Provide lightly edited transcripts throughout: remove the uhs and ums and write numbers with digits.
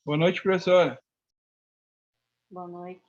Boa noite, professora. Boa noite.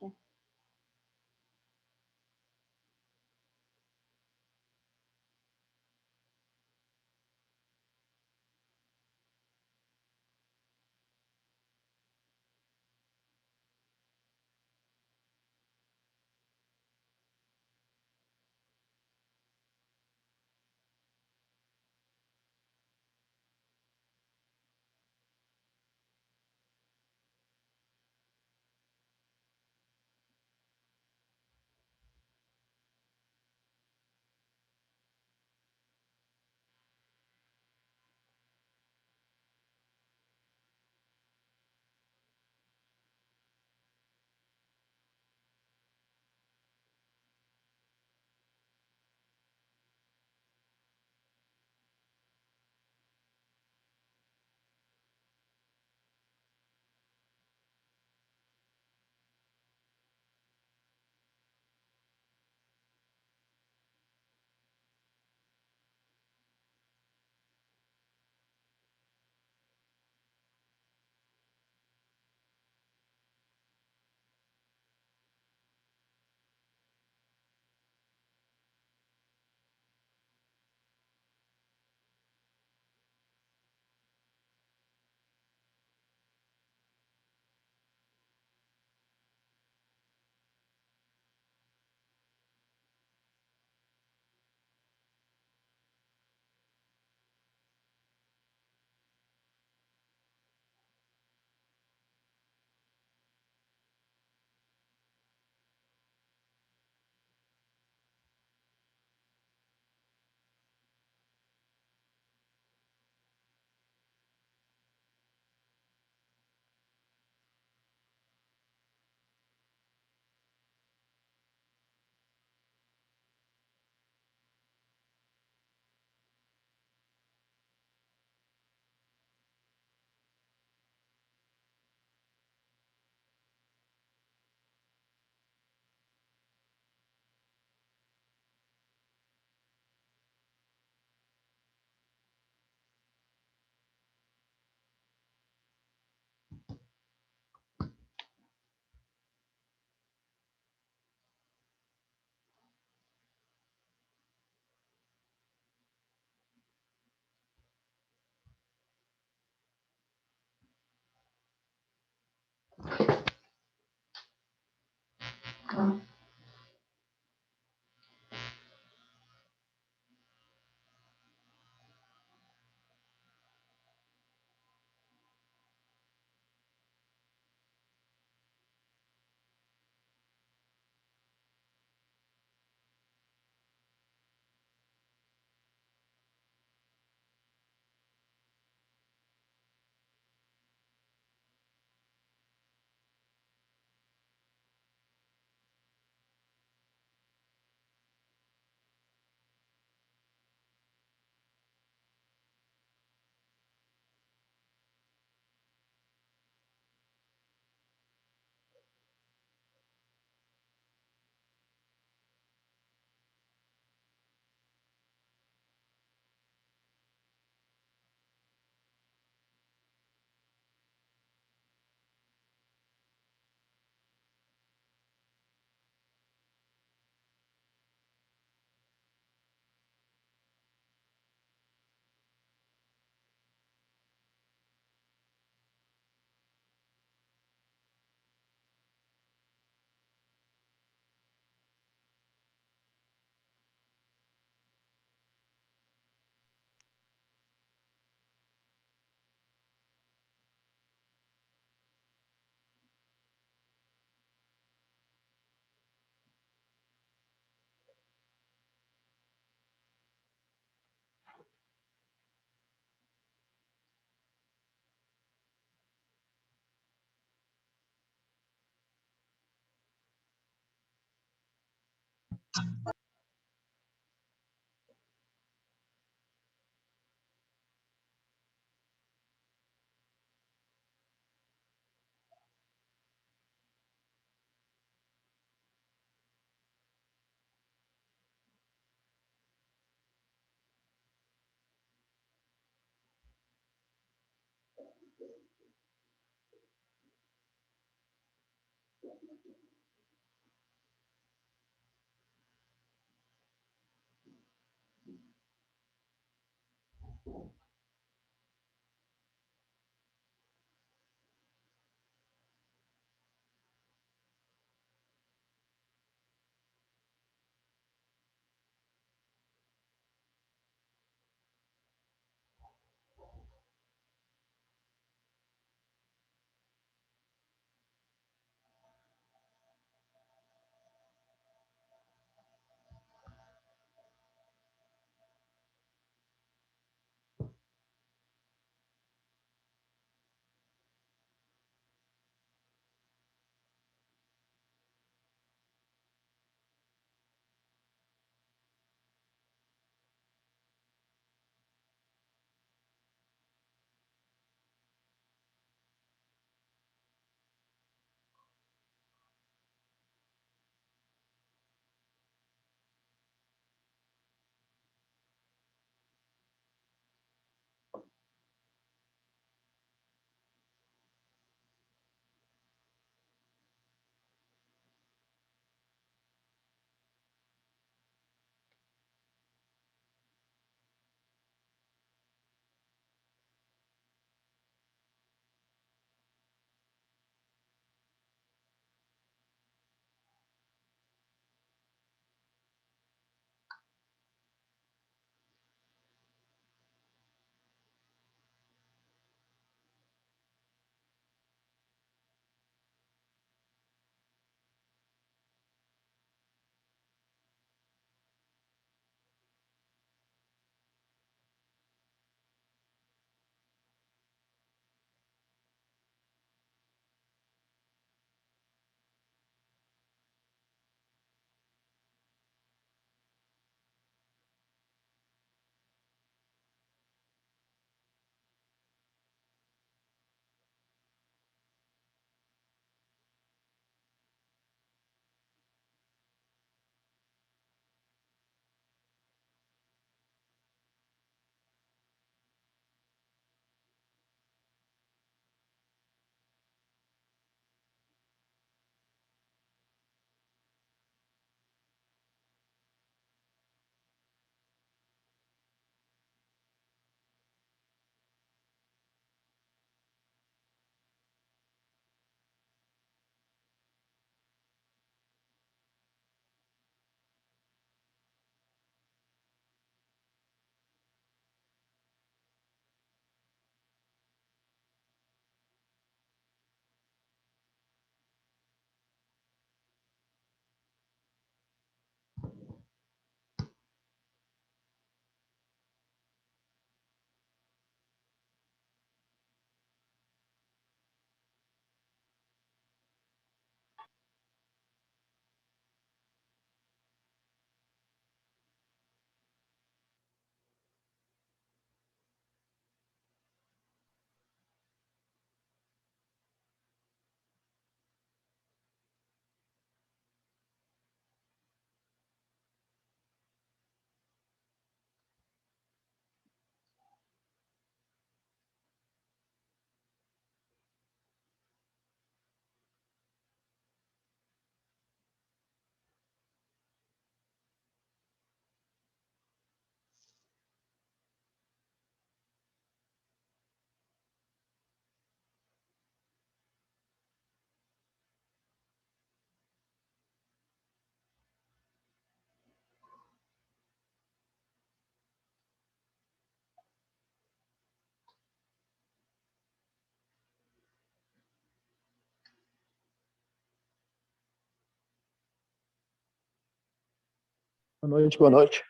Boa noite, boa noite.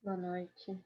Boa noite.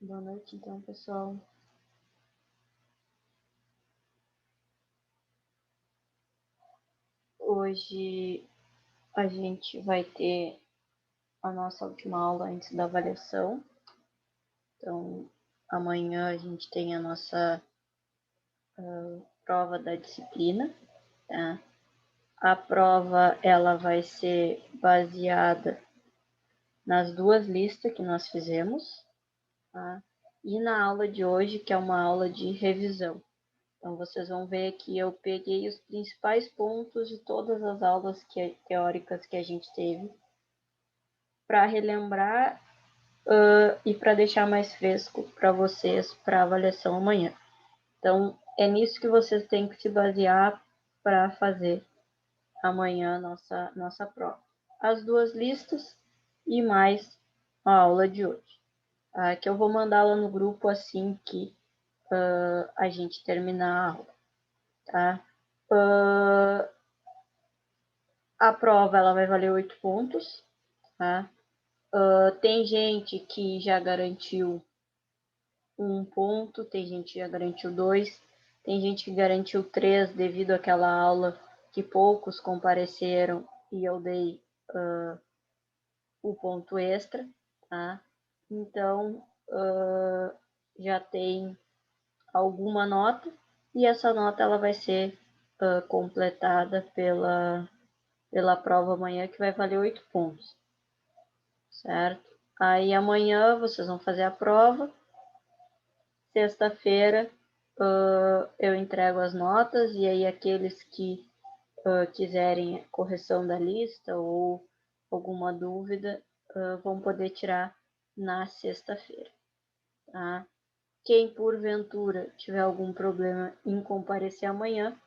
Boa noite, então, pessoal. Hoje a gente vai ter a nossa última aula antes da avaliação. Então, amanhã a gente tem a nossa prova da disciplina, tá? A prova, ela vai ser baseada nas duas listas que nós fizemos, tá? E na aula de hoje, que é uma aula de revisão. Então, vocês vão ver que eu peguei os principais pontos de todas as aulas teóricas que a gente teve para relembrar e para deixar mais fresco para vocês para a avaliação amanhã. Então, é nisso que vocês têm que se basear para fazer amanhã nossa prova. As duas listas e mais a aula de hoje, que eu vou mandar lá no grupo assim que a gente terminar a aula, tá? A prova ela vai valer 8 pontos, tá? Tem gente que já garantiu 1 ponto, tem gente que já garantiu 2, tem gente que garantiu 3 devido àquela aula que poucos compareceram e eu dei o ponto extra, tá? Então, já tem alguma nota e essa nota ela vai ser completada pela prova amanhã, que vai valer 8 pontos, certo? Aí amanhã vocês vão fazer a prova, sexta-feira eu entrego as notas e aí aqueles que quiserem correção da lista ou alguma dúvida vão poder tirar na sexta-feira, tá? Quem porventura tiver algum problema em comparecer amanhã,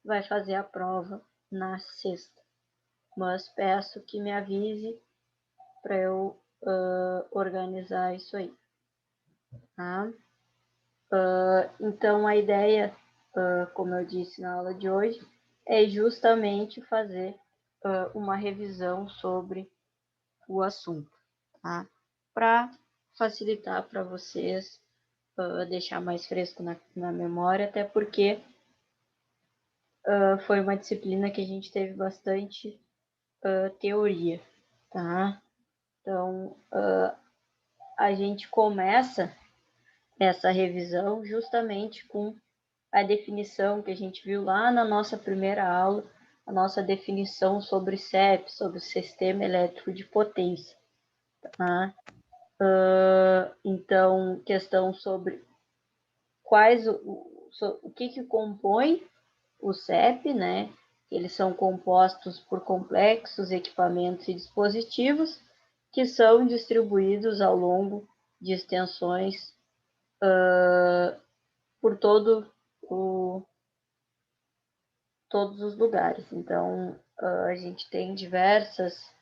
vai fazer a prova na sexta. Mas peço que me avise para eu organizar isso aí, tá? Então, a ideia, como eu disse na aula de hoje, é justamente fazer uma revisão sobre o assunto, tá? Para facilitar para vocês, deixar mais fresco na memória, até porque foi uma disciplina que a gente teve bastante teoria, tá? Então, a gente começa essa revisão justamente com a definição que a gente viu lá na nossa primeira aula, a nossa definição sobre CEP, sobre o Sistema Elétrico de Potência, tá? Então, questão sobre o que compõe o CEP, né? Eles são compostos por complexos equipamentos e dispositivos que são distribuídos ao longo de extensões por todos os lugares. Então, a gente tem diversos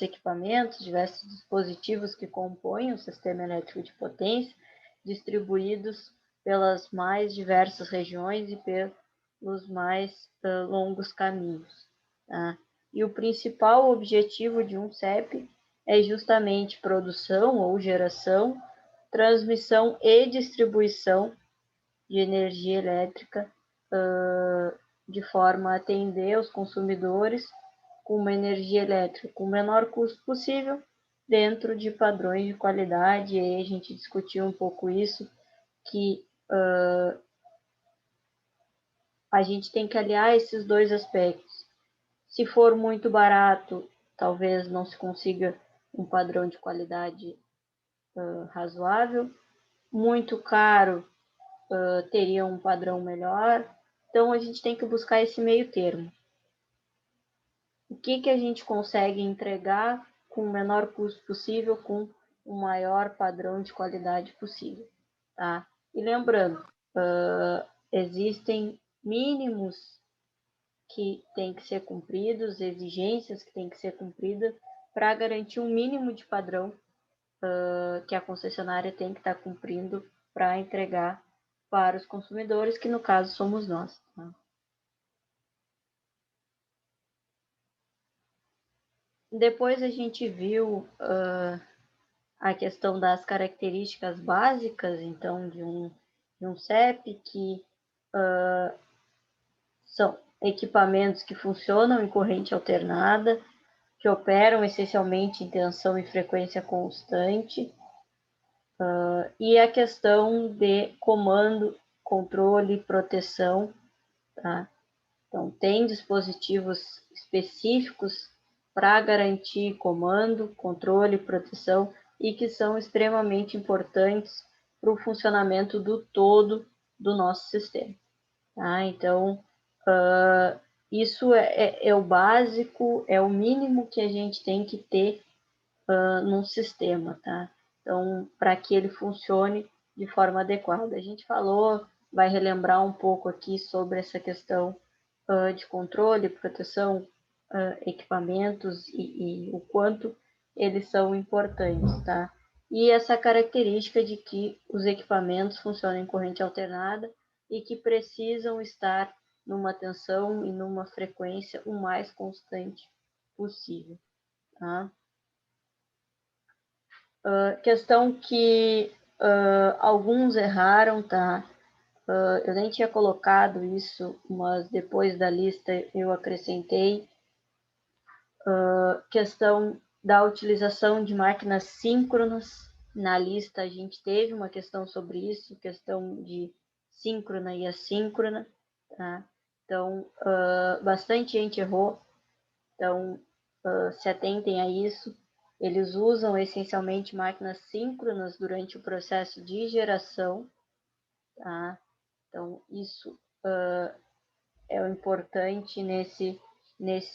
equipamentos, diversos dispositivos que compõem o sistema elétrico de potência, distribuídos pelas mais diversas regiões e pelos mais longos caminhos, tá? E o principal objetivo de um CEP é justamente produção ou geração, transmissão e distribuição de energia elétrica de forma a atender os consumidores com uma energia elétrica com o menor custo possível, dentro de padrões de qualidade. E aí a gente discutiu um pouco isso, que a gente tem que aliar esses dois aspectos. Se for muito barato, talvez não se consiga um padrão de qualidade razoável. Muito caro, teria um padrão melhor. Então, a gente tem que buscar esse meio termo. O que a gente consegue entregar com o menor custo possível, com o maior padrão de qualidade possível, tá? E lembrando, existem mínimos que têm que ser cumpridos, exigências que têm que ser cumpridas para garantir um mínimo de padrão que a concessionária tem que estar cumprindo para entregar para os consumidores, que no caso somos nós, tá? Depois a gente viu a questão das características básicas, então, de um CEP, que são equipamentos que funcionam em corrente alternada, que operam essencialmente em tensão e frequência constante, e a questão de comando, controle e proteção, tá? Então, tem dispositivos específicos para garantir comando, controle e proteção e que são extremamente importantes para o funcionamento do todo do nosso sistema, tá? Então, isso é o básico, é o mínimo que a gente tem que ter num sistema, tá? Então, para que ele funcione de forma adequada. A gente falou, vai relembrar um pouco aqui sobre essa questão de controle, proteção, equipamentos e o quanto eles são importantes, tá? E essa característica de que os equipamentos funcionam em corrente alternada e que precisam estar numa tensão e numa frequência o mais constante possível, tá? Questão que alguns erraram, tá? Eu nem tinha colocado isso, mas depois da lista eu acrescentei. Questão da utilização de máquinas síncronas. Na lista a gente teve uma questão sobre isso, questão de síncrona e assíncrona, tá? Então, bastante gente errou, então se atentem a isso. Eles usam essencialmente máquinas síncronas durante o processo de geração, tá? Então, isso é o importante nesse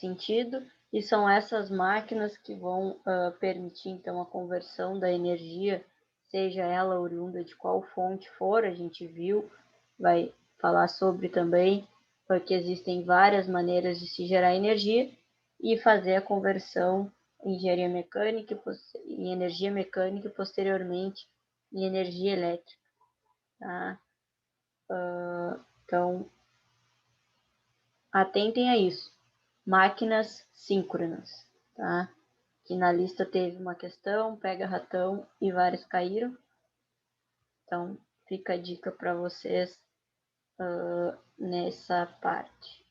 sentido, e são essas máquinas que vão permitir, então, a conversão da energia, seja ela oriunda de qual fonte for, a gente viu, vai falar sobre também, porque existem várias maneiras de se gerar energia, e fazer a conversão em engenharia mecânica, em energia mecânica e posteriormente em energia elétrica, tá? Então, atentem a isso. Máquinas síncronas, tá? Que na lista teve uma questão, pega ratão e vários caíram. Então, fica a dica para vocês nessa parte.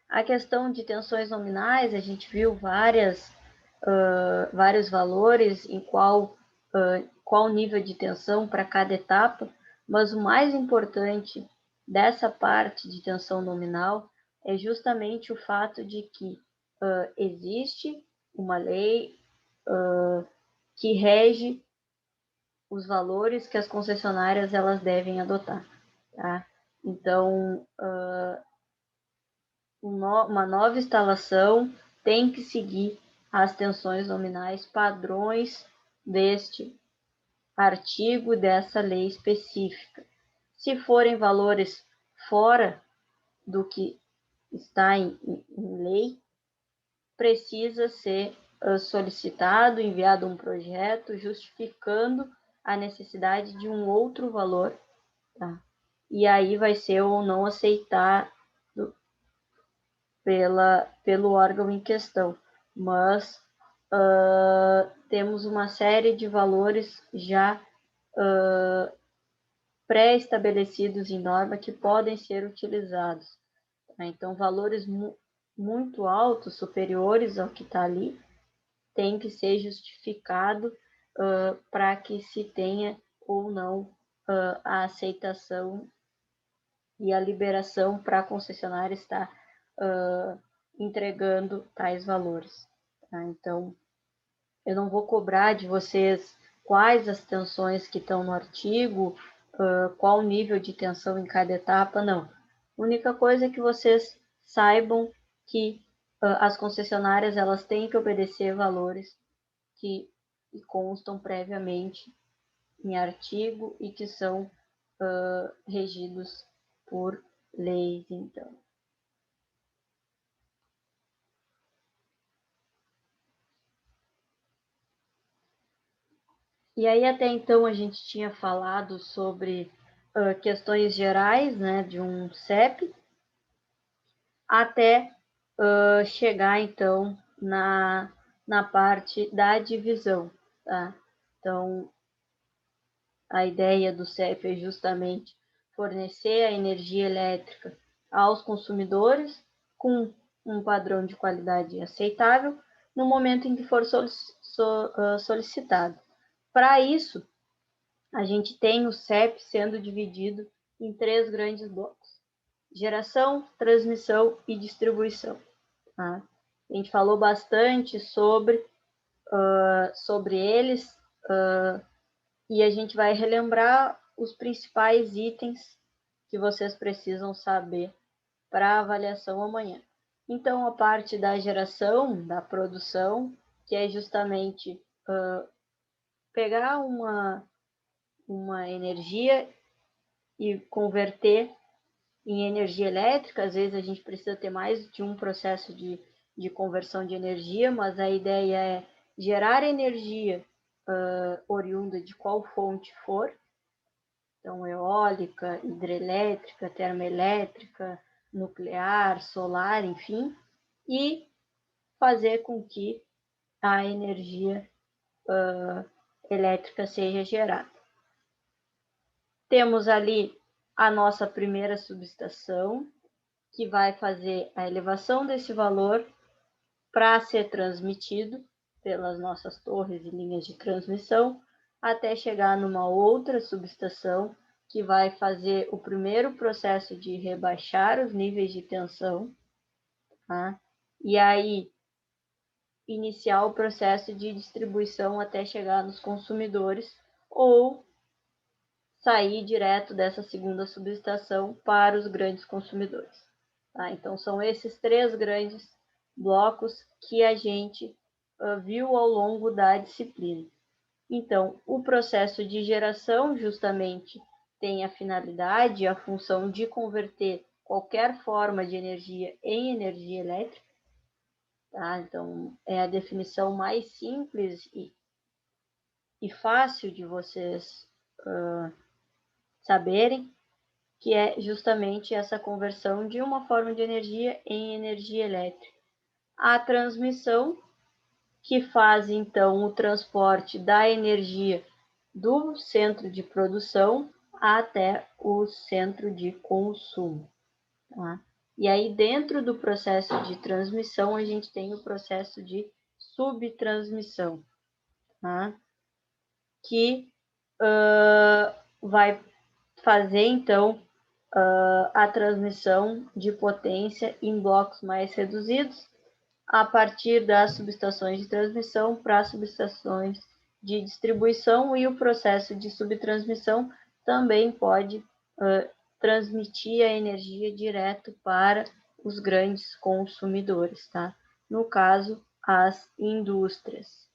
A questão de tensões nominais, a gente viu vários valores em qual nível de tensão para cada etapa, mas o mais importante dessa parte de tensão nominal é justamente o fato de que existe uma lei que rege os valores que as concessionárias elas devem adotar, tá? Então, uma nova instalação tem que seguir as tensões nominais padrões deste artigo, dessa lei específica. Se forem valores fora do que está em lei, precisa ser solicitado, enviado um projeto justificando a necessidade de um outro valor, tá? E aí vai ser ou não aceitado pelo órgão em questão, mas temos uma série de valores já pré-estabelecidos em norma que podem ser utilizados, tá? Então, valores muito altos, superiores ao que está ali, tem que ser justificado para que se tenha ou não a aceitação e a liberação para a concessionária estar entregando tais valores, tá? Então, eu não vou cobrar de vocês quais as tensões que estão no artigo, qual o nível de tensão em cada etapa, não. A única coisa é que vocês saibam que as concessionárias elas têm que obedecer valores que constam previamente em artigo e que são regidos por leis, então. E aí, até então, a gente tinha falado sobre questões gerais, né, de um CEP, até chegar, então, na na parte da divisão, tá? Então, a ideia do CEP é justamente fornecer a energia elétrica aos consumidores com um padrão de qualidade aceitável no momento em que for solicitado. Para isso, a gente tem o CEP sendo dividido em 3 grandes blocos: geração, transmissão e distribuição. Tá? A gente falou bastante sobre eles e a gente vai relembrar os principais itens que vocês precisam saber para a avaliação amanhã. Então, a parte da geração, da produção, que é justamente pegar uma energia e converter em energia elétrica. Às vezes a gente precisa ter mais de um processo de conversão de energia, mas a ideia é gerar energia oriunda de qual fonte for, então eólica, hidrelétrica, termoelétrica, nuclear, solar, enfim, e fazer com que a energia elétrica seja gerada. Temos ali a nossa primeira subestação, que vai fazer a elevação desse valor para ser transmitido pelas nossas torres e linhas de transmissão, até chegar numa outra subestação, que vai fazer o primeiro processo de rebaixar os níveis de tensão, tá? E aí iniciar o processo de distribuição até chegar nos consumidores, ou sair direto dessa segunda subestação para os grandes consumidores. Tá? Então, são esses 3 grandes blocos que a gente viu ao longo da disciplina. Então, o processo de geração justamente tem a finalidade, a função de converter qualquer forma de energia em energia elétrica. Tá? Então, é a definição mais simples e fácil de vocês saberem, que é justamente essa conversão de uma forma de energia em energia elétrica. A transmissão, que faz então o transporte da energia do centro de produção até o centro de consumo. Tá? E aí, dentro do processo de transmissão, a gente tem o processo de subtransmissão, tá? Que vai fazer então a transmissão de potência em blocos mais reduzidos, a partir das subestações de transmissão para subestações de distribuição, e o processo de subtransmissão também pode transmitir a energia direto para os grandes consumidores, tá? No caso, as indústrias.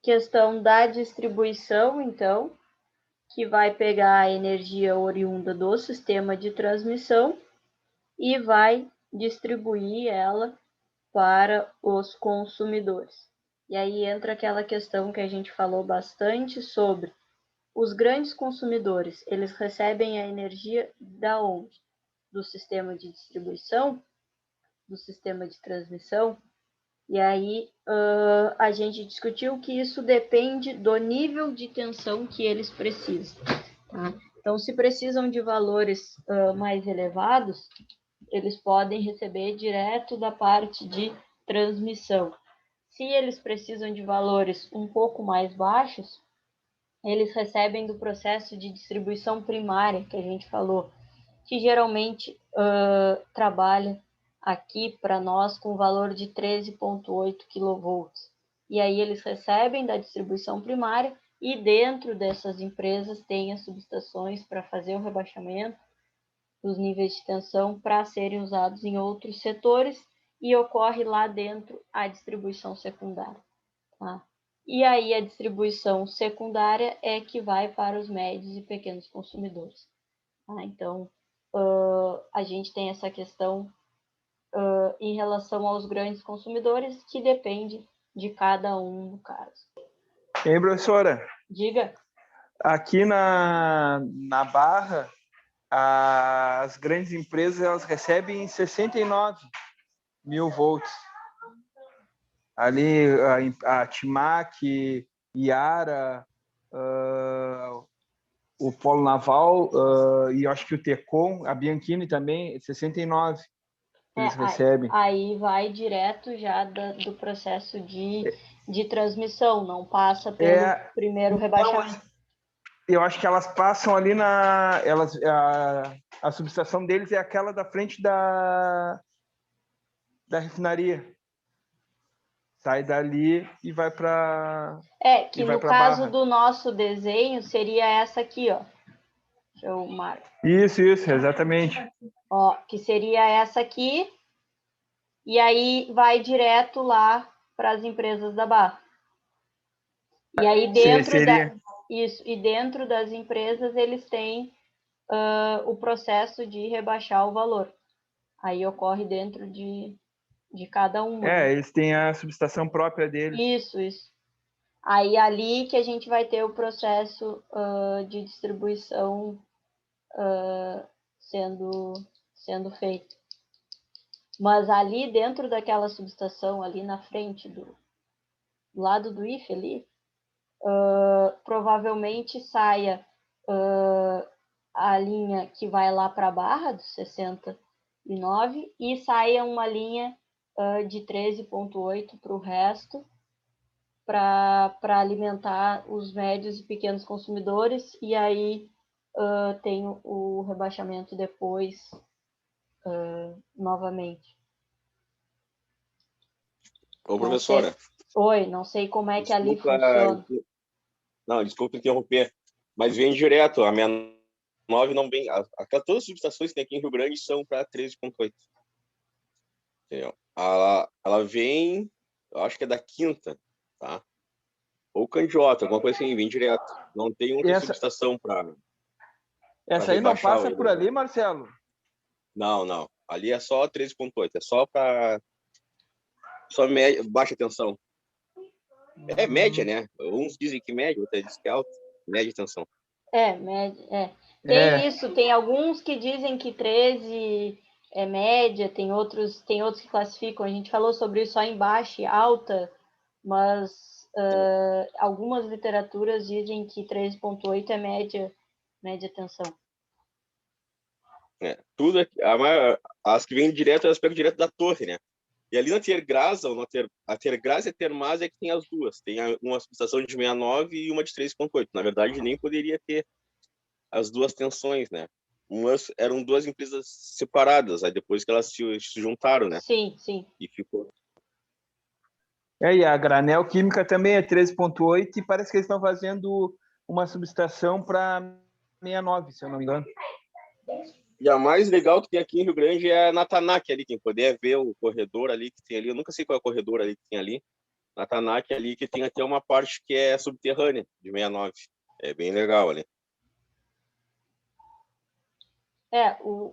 Questão da distribuição, então, que vai pegar a energia oriunda do sistema de transmissão e vai distribuir ela para os consumidores. E aí entra aquela questão que a gente falou bastante sobre os grandes consumidores. Eles recebem a energia da onde? Do sistema de distribuição, do sistema de transmissão. E aí a gente discutiu que isso depende do nível de tensão que eles precisam. Tá? Então, se precisam de valores mais elevados, eles podem receber direto da parte de transmissão. Se eles precisam de valores um pouco mais baixos, eles recebem do processo de distribuição primária, que a gente falou, que geralmente trabalha aqui para nós com valor de 13,8 kV. E aí eles recebem da distribuição primária, e dentro dessas empresas tem as subestações para fazer o rebaixamento dos níveis de tensão para serem usados em outros setores, e ocorre lá dentro a distribuição secundária. Tá? E aí a distribuição secundária é que vai para os médios e pequenos consumidores. Tá? Então, a gente tem essa questão em relação aos grandes consumidores, que depende de cada um, no caso. Hein, professora? Diga. Aqui na Barra, as grandes empresas elas recebem 69 mil volts. Ali a Timac, Iara, o Polo Naval e acho que o Tecom, a Bianchini também, 69 eles recebem. Aí vai direto já do processo de transmissão, não passa pelo primeiro rebaixamento. Eu acho que elas passam ali a subestação deles é aquela da frente da refinaria. Sai dali e vai para que no caso do nosso desenho seria essa aqui, ó. Deixa eu marcar. Isso, exatamente. Ó, que seria essa aqui. E aí vai direto lá para as empresas da Barra. E aí dentro das empresas eles têm o processo de rebaixar o valor. Aí ocorre dentro de cada uma. Né? Eles têm a subestação própria deles. Isso. Aí ali que a gente vai ter o processo de distribuição sendo feito. Mas ali dentro daquela subestação, ali na frente do lado do IFE ali, provavelmente saia a linha que vai lá para a Barra, dos 69, e saia uma linha de 13,8 para o resto, para alimentar os médios e pequenos consumidores, e aí tem o rebaixamento depois novamente. Ô, professora. Oi, não sei como é que ali funciona. Não, desculpa interromper, mas vem direto, a 69 não vem, todas as subestações que tem aqui em Rio Grande são para 13,8. Entendeu? Ela vem, eu acho que é da Quinta, tá? Ou Candiota, alguma coisa assim, vem direto. Não tem outra subestação para. Essa aí não passa por ali, Marcelo? Não. Ali é só 13,8. É só para. Baixa tensão. É média, né? Uns dizem que média, outros dizem que é alta. Média tensão. Média. Tem isso, tem alguns que dizem que 13 é média, tem outros que classificam. A gente falou sobre isso só em baixa e alta, mas algumas literaturas dizem que 13,8 é média tensão. Tudo as que vêm direto, elas pegam direto da torre, né? E ali na Tergrasa, a Tergrasa e a Termasa é que tem as duas. Tem uma subestação de 69 e uma de 13,8. Na verdade, nem poderia ter as duas tensões, né? Eram duas empresas separadas, aí depois que elas se juntaram, né? Sim. E ficou. E a Granel Química também é 13,8 e parece que eles estão fazendo uma subestação para 69, se eu não me engano. E a mais legal que tem aqui em Rio Grande é a Natanac ali, quem puder ver o corredor ali que tem ali. Eu nunca sei qual é o corredor ali que tem ali. Natanac ali, que tem até uma parte que é subterrânea, de 69. É bem legal ali.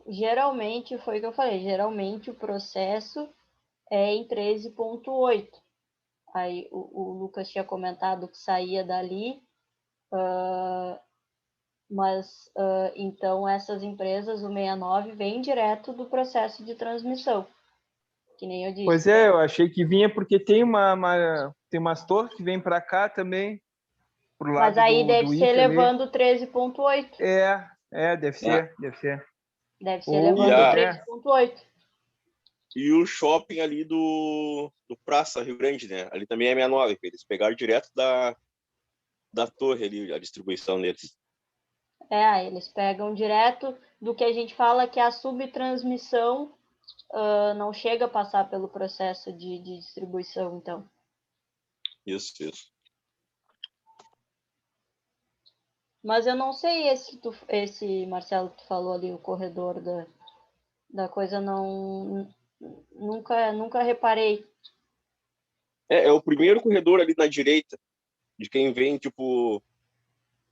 Geralmente, foi o que eu falei, geralmente o processo é em 13,8. Aí o Lucas tinha comentado que saía dali, mas então essas empresas, o 69, vem direto do processo de transmissão, que nem eu disse. Pois eu achei que vinha porque tem tem umas torres que vêm para cá também, pro lado mas aí deve ser levando 13,8. Deve ser. Deve ser levando 13,8. E o shopping ali do Praça Rio Grande, né? Ali também é 69, eles pegaram direto da torre ali, a distribuição deles. Eles pegam direto do que a gente fala que a subtransmissão não chega a passar pelo processo de distribuição, então. Isso. Mas eu não sei esse Marcelo, que tu falou ali, o corredor da coisa, nunca reparei. É o primeiro corredor ali na direita, de quem vem, tipo,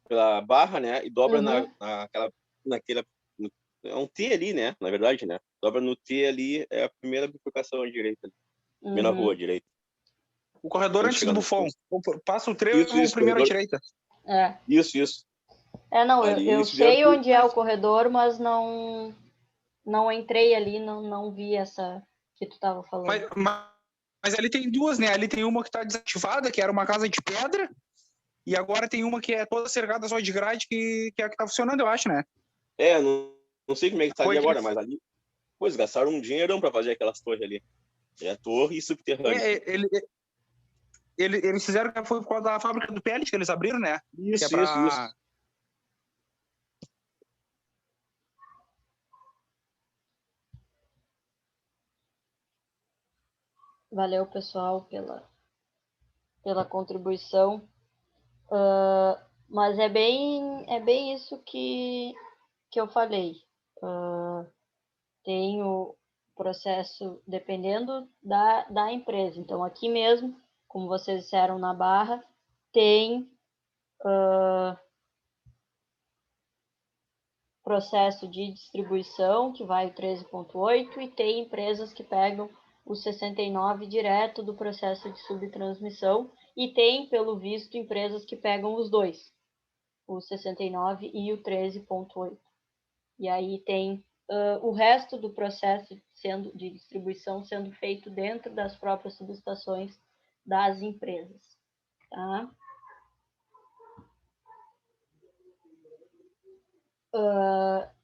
pela Barra, né? E dobra naquela... É um T ali, né? Na verdade, né? Dobra no T ali, é a primeira bifurcação à direita. Primeira rua à direita. O corredor Quando antes chegar do no Buffon. Passa o Isso, trevo, isso, o primeiro à corredor. direita. É. Isso. Não, Ali eu eles fizeram sei tudo. onde é o corredor, mas não entrei ali, não vi essa que tu tava falando. Mas ali tem duas, né? Ali tem uma que tá desativada, que era uma casa de pedra, e agora tem uma que é toda cercada só de grade, que é a que tá funcionando, eu acho, né? Não sei como é que tá ali agora, mas ali, pois, gastaram um dinheirão pra fazer aquelas torres ali. É a torre e subterrânea. Eles fizeram que foi por causa da fábrica do pellet que eles abriram, né? Isso, que é isso. Valeu, pessoal, pela contribuição. Mas é bem isso que eu falei. Tem o processo dependendo da empresa. Então, aqui mesmo, como vocês disseram na barra, tem processo de distribuição, que vai o 13.8, e tem empresas que pegam o 69 direto do processo de subtransmissão, e tem, pelo visto, empresas que pegam os dois, o 69 e o 13.8. E aí tem o resto do processo de distribuição sendo feito dentro das próprias subestações das empresas. Tá?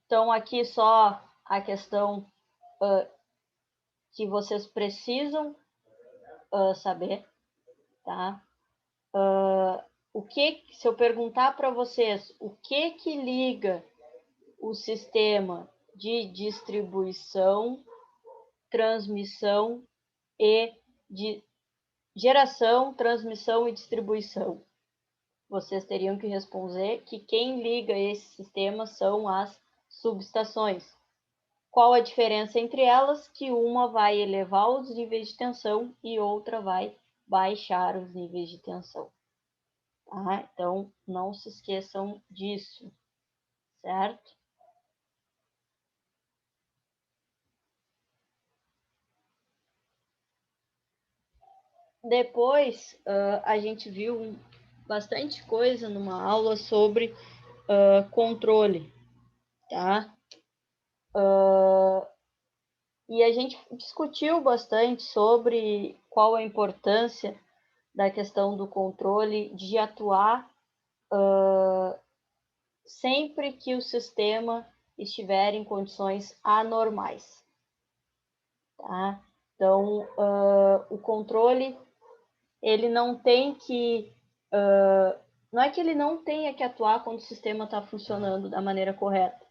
Então, aqui só a questão que vocês precisam saber. Tá? Se eu perguntar para vocês o que liga o sistema de distribuição, transmissão e de geração, transmissão e distribuição, vocês teriam que responder que quem liga esses sistemas são as subestações. Qual a diferença entre elas? Que uma vai elevar os níveis de tensão e outra vai baixar os níveis de tensão. Tá? Então, não se esqueçam disso, certo? Depois, a gente viu bastante coisa numa aula sobre controle, tá? E a gente discutiu bastante sobre qual a importância da questão do controle de atuar sempre que o sistema estiver em condições anormais. Tá? Então, o controle, ele não tem que... não é que ele não tenha que atuar quando o sistema está funcionando da maneira correta.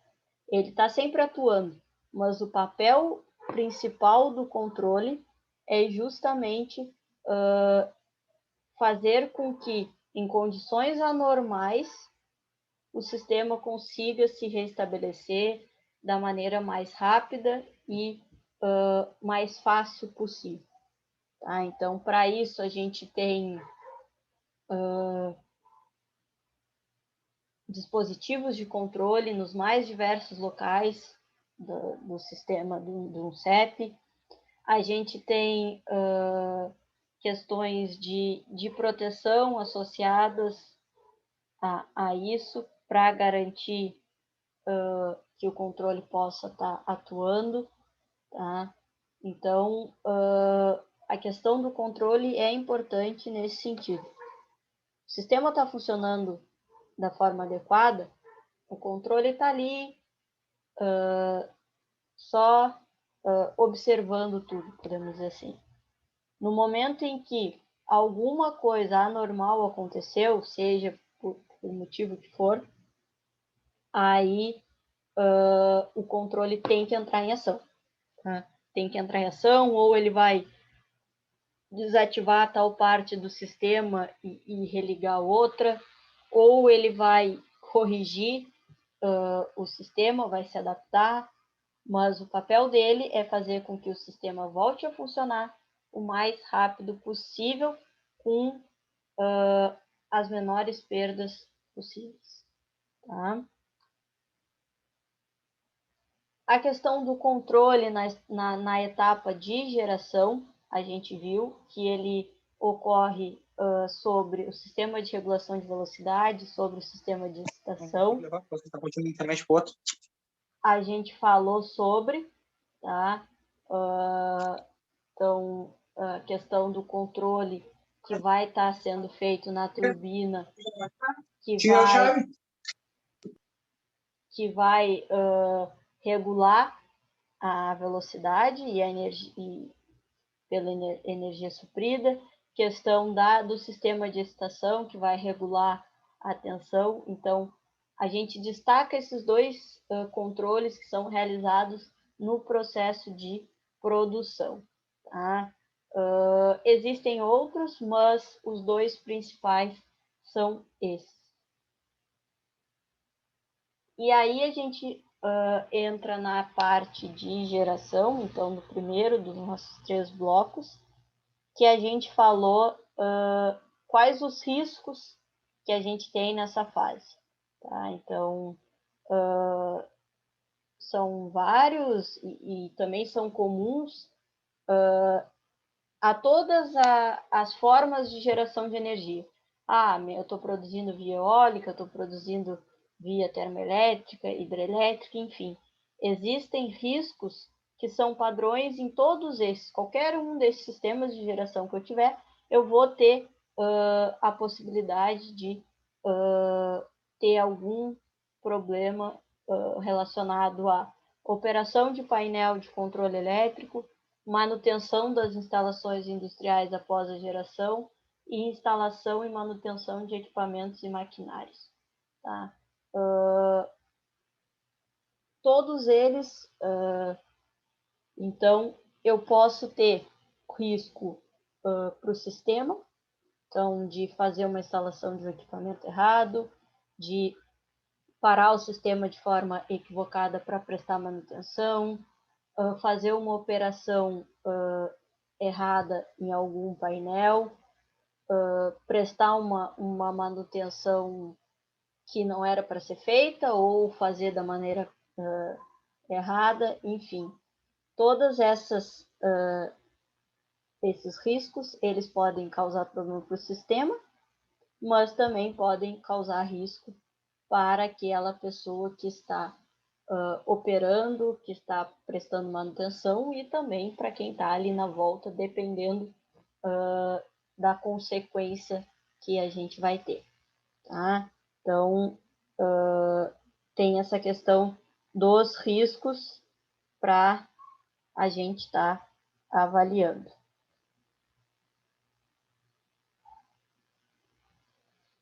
Ele está sempre atuando, mas o papel principal do controle é justamente fazer com que, em condições anormais, o sistema consiga se restabelecer da maneira mais rápida e mais fácil possível. Tá? Então, para isso, a gente tem dispositivos de controle nos mais diversos locais do sistema do CEP. A gente tem questões de proteção associadas a isso, para garantir que o controle possa estar atuando. Tá? Então, a questão do controle é importante nesse sentido. O sistema está funcionando da forma adequada, o controle está ali só observando tudo, podemos dizer assim. No momento em que alguma coisa anormal aconteceu, seja por motivo que for, aí o controle tem que entrar em ação. Tá? Tem que entrar em ação, ou ele vai desativar tal parte do sistema e religar outra, ou ele vai corrigir o sistema, vai se adaptar, mas o papel dele é fazer com que o sistema volte a funcionar o mais rápido possível, com as menores perdas possíveis. Tá? A questão do controle na etapa de geração, a gente viu que ele ocorre sobre o sistema de regulação de velocidade, sobre o sistema de excitação. A gente falou sobre, tá? Então, a questão do controle que vai estar sendo feito na turbina, que vai regular a velocidade e a energia, pela energia suprida, questão do sistema de excitação, que vai regular a tensão. Então, a gente destaca esses dois controles que são realizados no processo de produção. Tá? Existem outros, mas os dois principais são esses. E aí a gente entra na parte de geração, então, no primeiro dos nossos 3 blocos, que a gente falou quais os riscos que a gente tem nessa fase. Tá? Então, são vários e também são comuns a todas as formas de geração de energia. Eu estou produzindo via eólica, estou produzindo via termoelétrica, hidrelétrica, enfim. Existem riscos que são padrões em todos esses. Qualquer um desses sistemas de geração que eu tiver, eu vou ter a possibilidade de ter algum problema relacionado à operação de painel de controle elétrico, manutenção das instalações industriais após a geração e instalação e manutenção de equipamentos e maquinários. Tá? Todos eles, então, eu posso ter risco para o sistema, então, de fazer uma instalação de um equipamento errado, de parar o sistema de forma equivocada para prestar manutenção, fazer uma operação errada em algum painel, prestar uma manutenção que não era para ser feita ou fazer da maneira errada, enfim. Todas esses riscos, eles podem causar problema para o sistema, mas também podem causar risco para aquela pessoa que está operando, que está prestando manutenção e também para quem está ali na volta, dependendo da consequência que a gente vai ter. Tá? Então, tem essa questão dos riscos para a gente estar avaliando.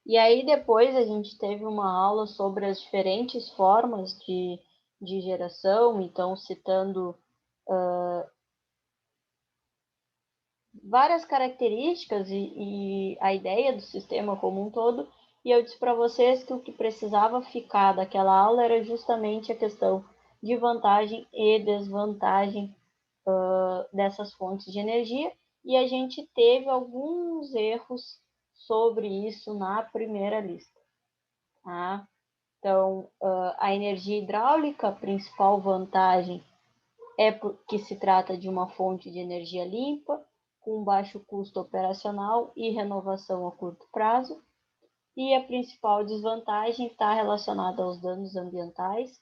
E aí depois a gente teve uma aula sobre as diferentes formas de geração, então citando várias características e a ideia do sistema como um todo, e eu disse para vocês que o que precisava ficar daquela aula era justamente a questão de vantagem e desvantagem dessas fontes de energia, e a gente teve alguns erros sobre isso na primeira lista. Tá? Então, a energia hidráulica, a principal vantagem é que se trata de uma fonte de energia limpa, com baixo custo operacional e renovação a curto prazo. E a principal desvantagem está relacionada aos danos ambientais,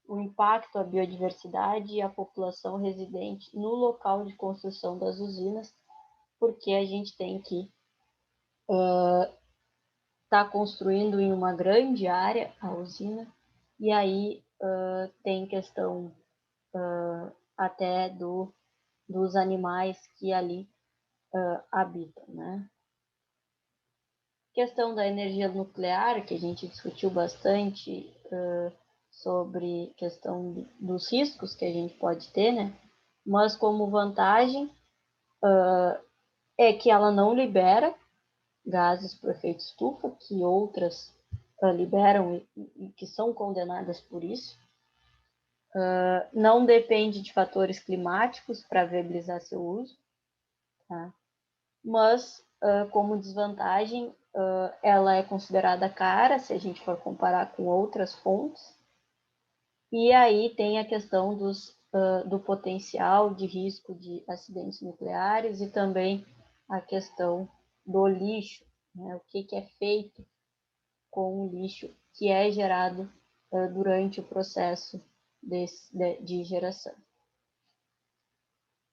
o impacto à biodiversidade e à população residente no local de construção das usinas, porque a gente tem que está construindo em uma grande área a usina, e aí tem questão até dos animais que ali habitam, né? Questão da energia nuclear, que a gente discutiu bastante sobre questão dos riscos que a gente pode ter, né? Mas como vantagem é que ela não libera gases por efeito estufa, que outras liberam e que são condenadas por isso. Não depende de fatores climáticos para viabilizar seu uso. Tá? Mas, como desvantagem, ela é considerada cara se a gente for comparar com outras fontes. E aí tem a questão do potencial de risco de acidentes nucleares e também a questão do lixo, né? O que é feito com o lixo que é gerado durante o processo de geração.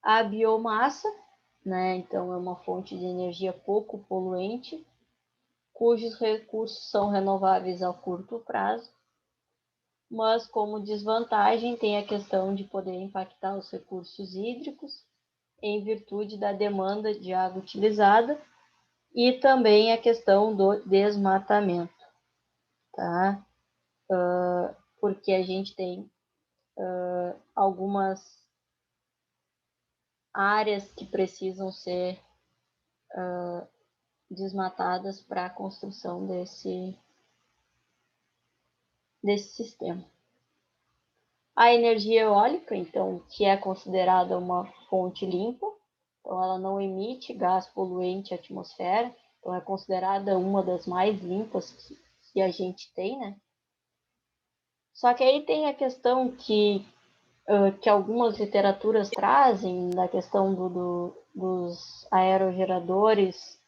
A biomassa, né? Então, é uma fonte de energia pouco poluente, cujos recursos são renováveis a curto prazo, mas como desvantagem tem a questão de poder impactar os recursos hídricos em virtude da demanda de água utilizada e também a questão do desmatamento, tá? Porque a gente tem algumas áreas que precisam ser desmatadas para a construção desse sistema. A energia eólica, então, que é considerada uma fonte limpa, então ela não emite gás poluente à atmosfera, então é considerada uma das mais limpas que a gente tem, né? Só que aí tem a questão que algumas literaturas trazem, da questão dos aerogeradores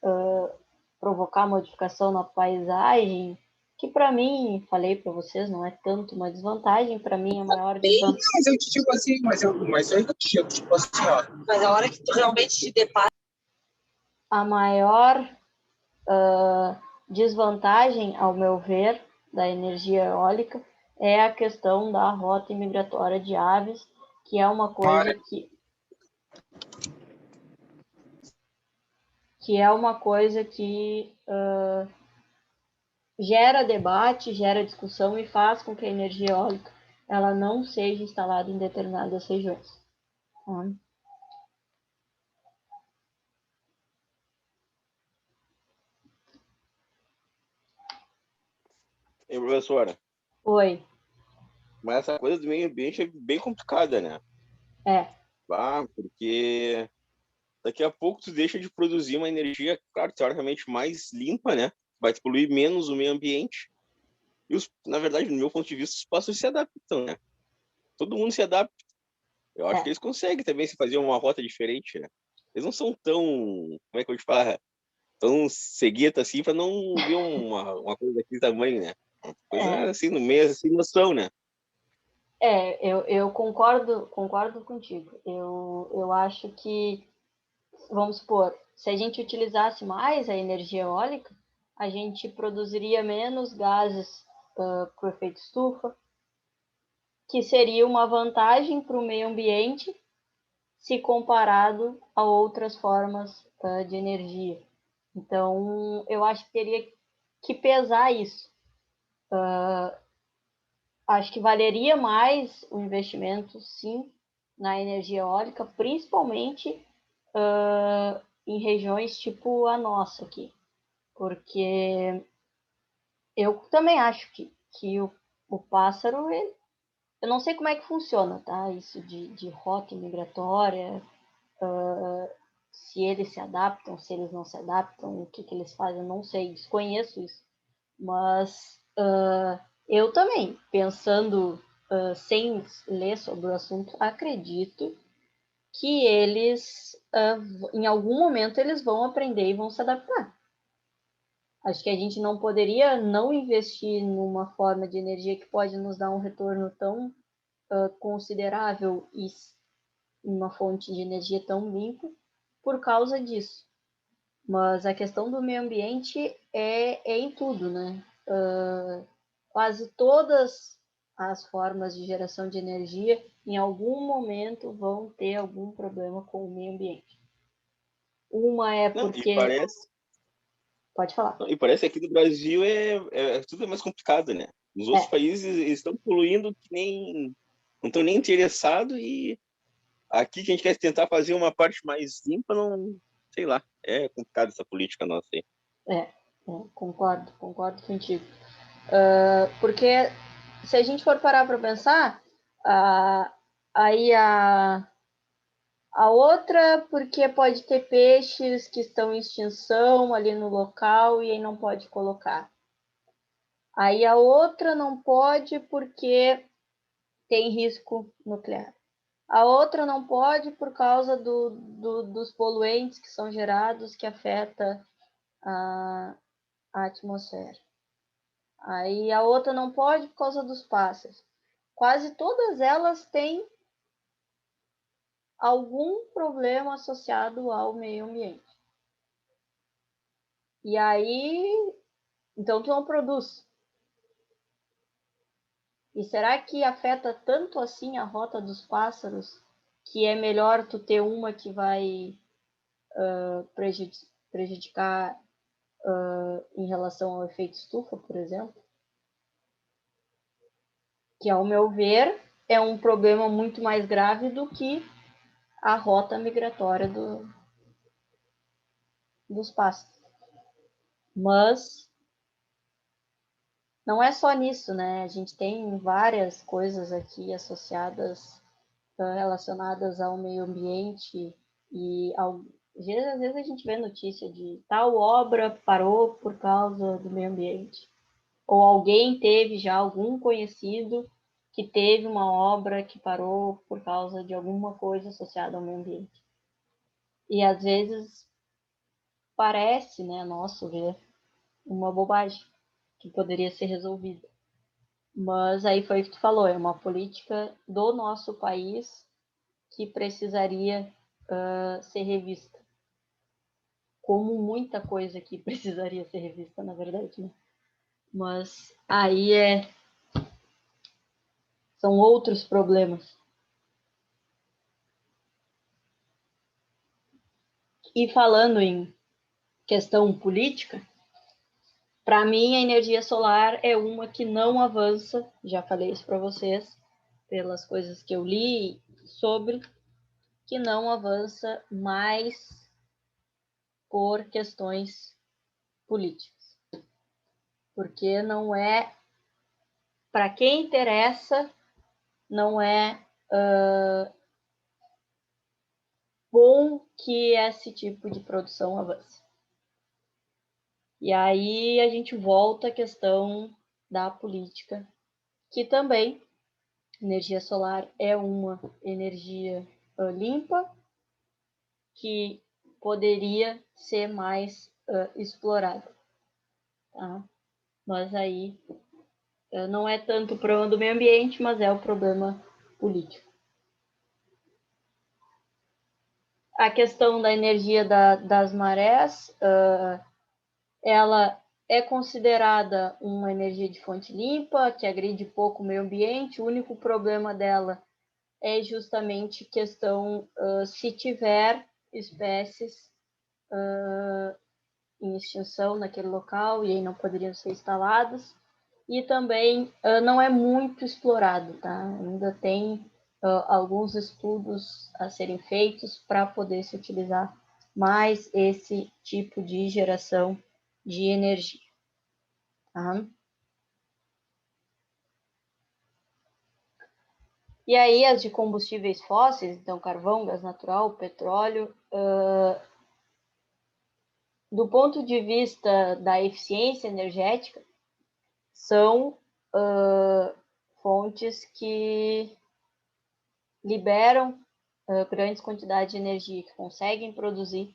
provocar modificação na paisagem, que para mim, falei para vocês, não é tanto uma desvantagem, para mim é maior desvantagem. Mas eu te digo assim, mas eu te digo, tipo assim, ó. Mas a hora que tu realmente te depara... A maior desvantagem, ao meu ver, da energia eólica é a questão da rota migratória de aves, que é uma coisa que gera debate, gera discussão e faz com que a energia eólica ela não seja instalada em determinadas regiões. E, professora, Oi. mas essa coisa do meio ambiente é bem complicada, né? É. Porque daqui a pouco tu deixa de produzir uma energia, claro, teoricamente mais limpa, né? Vai poluir menos o meio ambiente. E, na verdade, no meu ponto de vista, os passos se adaptam, né? Todo mundo se adapta. Eu acho que eles conseguem também se fazer uma rota diferente, né? Eles não são tão, como é que eu te falo, tão cegueta assim para não ver uma coisa daquele tamanho, né? Uma coisa assim no meio, assim, noção, né? Eu concordo contigo. Eu acho que, vamos supor, se a gente utilizasse mais a energia eólica, a gente produziria menos gases para o efeito estufa, que seria uma vantagem para o meio ambiente se comparado a outras formas de energia. Então, eu acho que teria que pesar isso. Acho que valeria mais o investimento, sim, na energia eólica, principalmente em regiões tipo a nossa aqui. Porque eu também acho que o pássaro, eu não sei como é que funciona, tá? Isso de rota migratória, se eles se adaptam, se eles não se adaptam, o que eles fazem, eu não sei, desconheço isso. Mas eu também, pensando sem ler sobre o assunto, acredito que eles, em algum momento, eles vão aprender e vão se adaptar. Acho que a gente não poderia não investir numa forma de energia que pode nos dar um retorno tão considerável e uma fonte de energia tão limpa por causa disso. Mas a questão do meio ambiente é em tudo, né? Quase todas as formas de geração de energia, em algum momento, vão ter algum problema com o meio ambiente. Uma é porque... Pode falar. E parece que aqui no Brasil tudo é mais complicado, né? Nos outros países eles estão poluindo que nem... não estão nem interessados, e aqui que a gente quer tentar fazer uma parte mais limpa, não... sei lá, é complicado essa política nossa aí. Concordo contigo. Porque se a gente for parar para pensar, aí a outra, porque pode ter peixes que estão em extinção ali no local e aí não pode colocar. Aí a outra não pode porque tem risco nuclear. A outra não pode por causa dos poluentes que são gerados, que afeta a atmosfera. Aí a outra não pode por causa dos pássaros. Quase todas elas têm algum problema associado ao meio ambiente. E aí, então tu não produz. E será que afeta tanto assim a rota dos pássaros que é melhor tu ter uma que vai prejudicar em relação ao efeito estufa, por exemplo? Que, ao meu ver, é um problema muito mais grave do que a rota migratória dos pássaros. Mas não é só nisso, né? A gente tem várias coisas aqui associadas, relacionadas ao meio ambiente e às vezes a gente vê notícia de tal obra parou por causa do meio ambiente. Ou alguém teve já algum conhecido que teve uma obra que parou por causa de alguma coisa associada ao meio ambiente. E às vezes parece, né, a nosso ver, uma bobagem que poderia ser resolvida. Mas aí foi o que tu falou, é uma política do nosso país que precisaria ser revista. Como muita coisa que precisaria ser revista, na verdade, né? Mas aí são outros problemas. E falando em questão política, para mim a energia solar é uma que não avança, já falei isso para vocês, pelas coisas que eu li sobre, que não avança mais por questões políticas. Porque não é, para quem interessa, não é bom que esse tipo de produção avance. E aí a gente volta à questão da política, que também energia solar é uma energia limpa, que poderia ser mais explorada. Tá? Mas aí não é tanto o problema do meio ambiente, mas é o problema político. A questão da energia das marés, ela é considerada uma energia de fonte limpa, que agride pouco o meio ambiente. O único problema dela é justamente questão se tiver espécies em extinção naquele local e aí não poderiam ser instaladas. E também não é muito explorado, tá? Ainda tem alguns estudos a serem feitos para poder se utilizar mais esse tipo de geração de energia. Tá? E aí as de combustíveis fósseis, então carvão, gás natural, petróleo, do ponto de vista da eficiência energética, são fontes que liberam grandes quantidades de energia, que conseguem produzir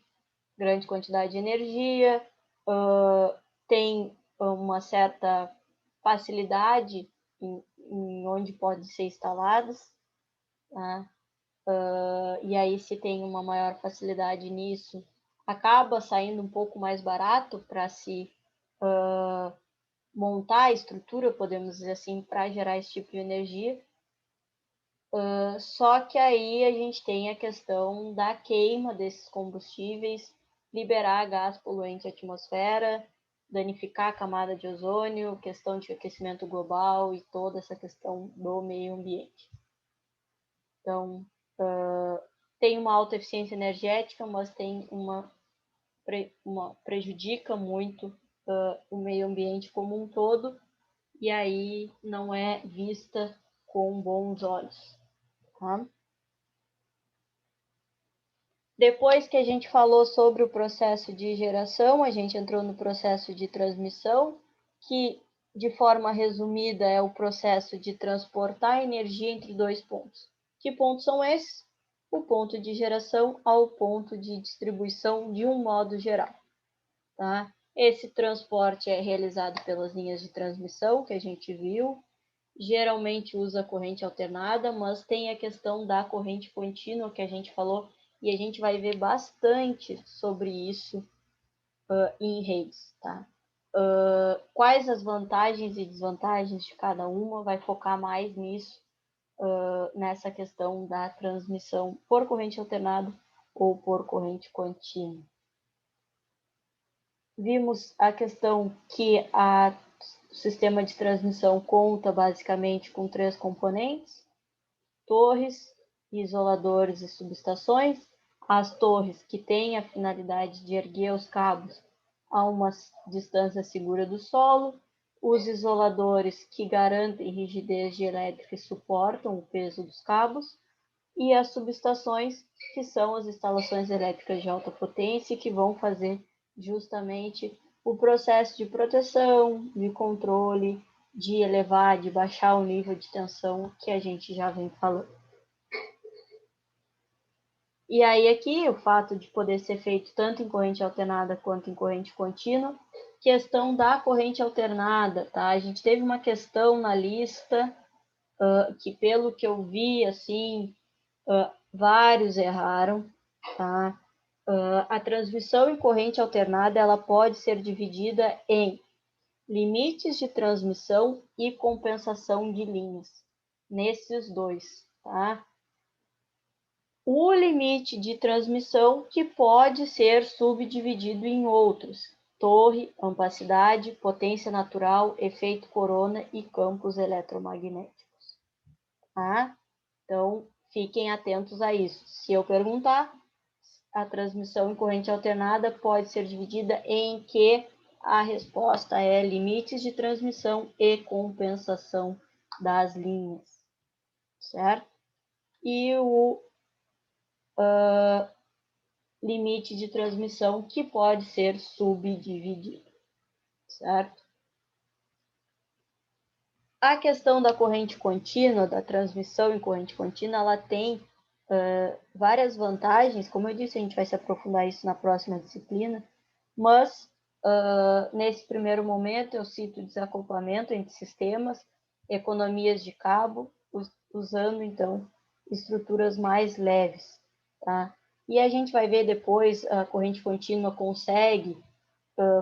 grande quantidade de energia, tem uma certa facilidade em onde podem ser instaladas, tá? E aí se tem uma maior facilidade nisso, acaba saindo um pouco mais barato para se montar a estrutura, podemos dizer assim, para gerar esse tipo de energia. Só que aí a gente tem a questão da queima desses combustíveis, liberar gás poluente à atmosfera, danificar a camada de ozônio, questão de aquecimento global e toda essa questão do meio ambiente. Então, tem uma alta eficiência energética, mas tem prejudica muito o meio ambiente como um todo, e aí não é vista com bons olhos. Tá? Depois que a gente falou sobre o processo de geração, a gente entrou no processo de transmissão, que, de forma resumida, é o processo de transportar energia entre dois pontos. Que pontos são esses? O ponto de geração ao ponto de distribuição de um modo geral. Tá? Esse transporte é realizado pelas linhas de transmissão que a gente viu. Geralmente usa corrente alternada, mas tem a questão da corrente contínua que a gente falou, e a gente vai ver bastante sobre isso em redes. Tá? Quais as vantagens e desvantagens de cada uma, vai focar mais nisso, nessa questão da transmissão por corrente alternada ou por corrente contínua. Vimos a questão que o sistema de transmissão conta basicamente com 3 componentes: torres, isoladores e subestações. As torres, que têm a finalidade de erguer os cabos a uma distância segura do solo, os isoladores, que garantem rigidez dielétrica e suportam o peso dos cabos, e as subestações, que são as instalações elétricas de alta potência, que vão fazer justamente o processo de proteção, de controle, de elevar, de baixar o nível de tensão que a gente já vem falando. E aí aqui, o fato de poder ser feito tanto em corrente alternada quanto em corrente contínua. Questão da corrente alternada, tá? A gente teve uma questão na lista que, pelo que eu vi, assim, vários erraram, tá? A transmissão em corrente alternada, ela pode ser dividida em limites de transmissão e compensação de linhas, nesses dois, tá? O limite de transmissão, que pode ser subdividido em outros: torre, ampacidade, potência natural, efeito corona e campos eletromagnéticos. Tá? Então, fiquem atentos a isso. Se eu perguntar, a transmissão em corrente alternada pode ser dividida em que? A resposta é limites de transmissão e compensação das linhas, certo? E o limite de transmissão, que pode ser subdividido, certo? A questão da corrente contínua, da transmissão em corrente contínua, ela tem várias vantagens. Como eu disse, a gente vai se aprofundar isso na próxima disciplina, mas nesse primeiro momento eu cito desacoplamento entre sistemas, economias de cabo, usando então estruturas mais leves, tá? E a gente vai ver depois, a corrente contínua consegue